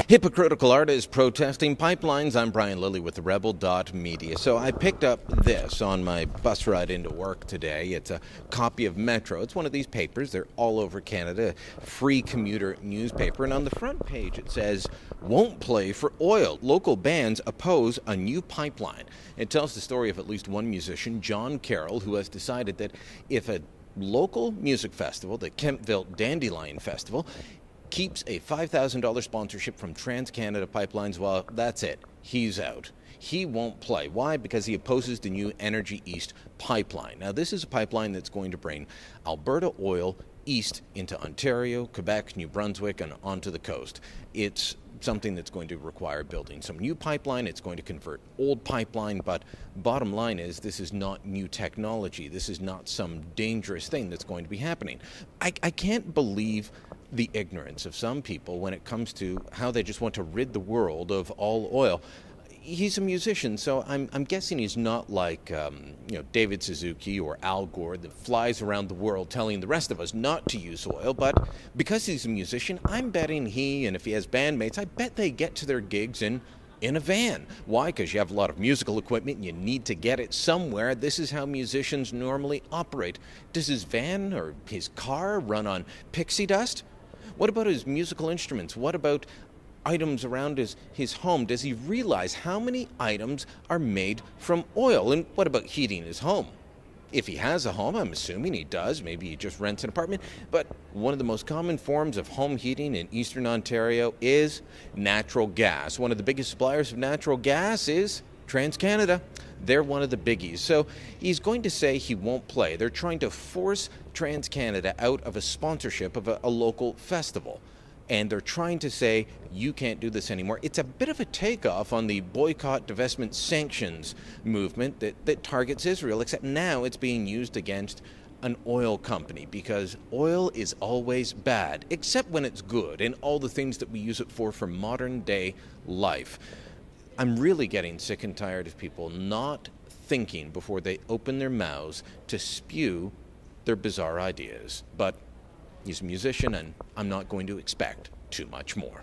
Hypocritical artists protesting pipelines. I'm Brian Lilley with TheRebel.media. So I picked up this on my bus ride into work today. It's a copy of Metro. It's one of these papers. They're all over Canada, free commuter newspaper. And on the front page it says, "Won't play for oil. Local bands oppose a new pipeline." It tells the story of at least one musician, John Carroll, who has decided that if a local music festival, the Kemptville Dandelion Festival, keeps a $5,000 sponsorship from TransCanada Pipelines, well, that's it. He's out. He won't play. Why? Because he opposes the new Energy East pipeline. Now, this is a pipeline that's going to bring Alberta oil east into Ontario, Quebec, New Brunswick, and onto the coast. It's something that's going to require building some new pipeline. It's going to convert old pipeline, but bottom line is this is not new technology. This is not some dangerous thing that's going to be happening. I can't believe the ignorance of some people when it comes to how they just want to rid the world of all oil. He's a musician, so I'm guessing he's not like David Suzuki or Al Gore that flies around the world telling the rest of us not to use oil. But because he's a musician, I'm betting he, and if he has bandmates, I bet they get to their gigs in a van. Why? Because you have a lot of musical equipment and you need to get it somewhere. This is how musicians normally operate. Does his van or his car run on pixie dust? What about his musical instruments? What about items around his home? Does he realize how many items are made from oil? And what about heating his home? If he has a home, I'm assuming he does. Maybe he just rents an apartment. But one of the most common forms of home heating in Eastern Ontario is natural gas. One of the biggest suppliers of natural gas is TransCanada. They're one of the biggies. So he's going to say he won't play. They're trying to force TransCanada out of a sponsorship of a local festival. And they're trying to say, you can't do this anymore. It's a bit of a takeoff on the boycott, divestment, sanctions movement that targets Israel, except now it's being used against an oil company, because oil is always bad, except when it's good, and all the things that we use it for modern day life. I'm really getting sick and tired of people not thinking before they open their mouths to spew their bizarre ideas. But he's a musician, and I'm not going to expect too much more.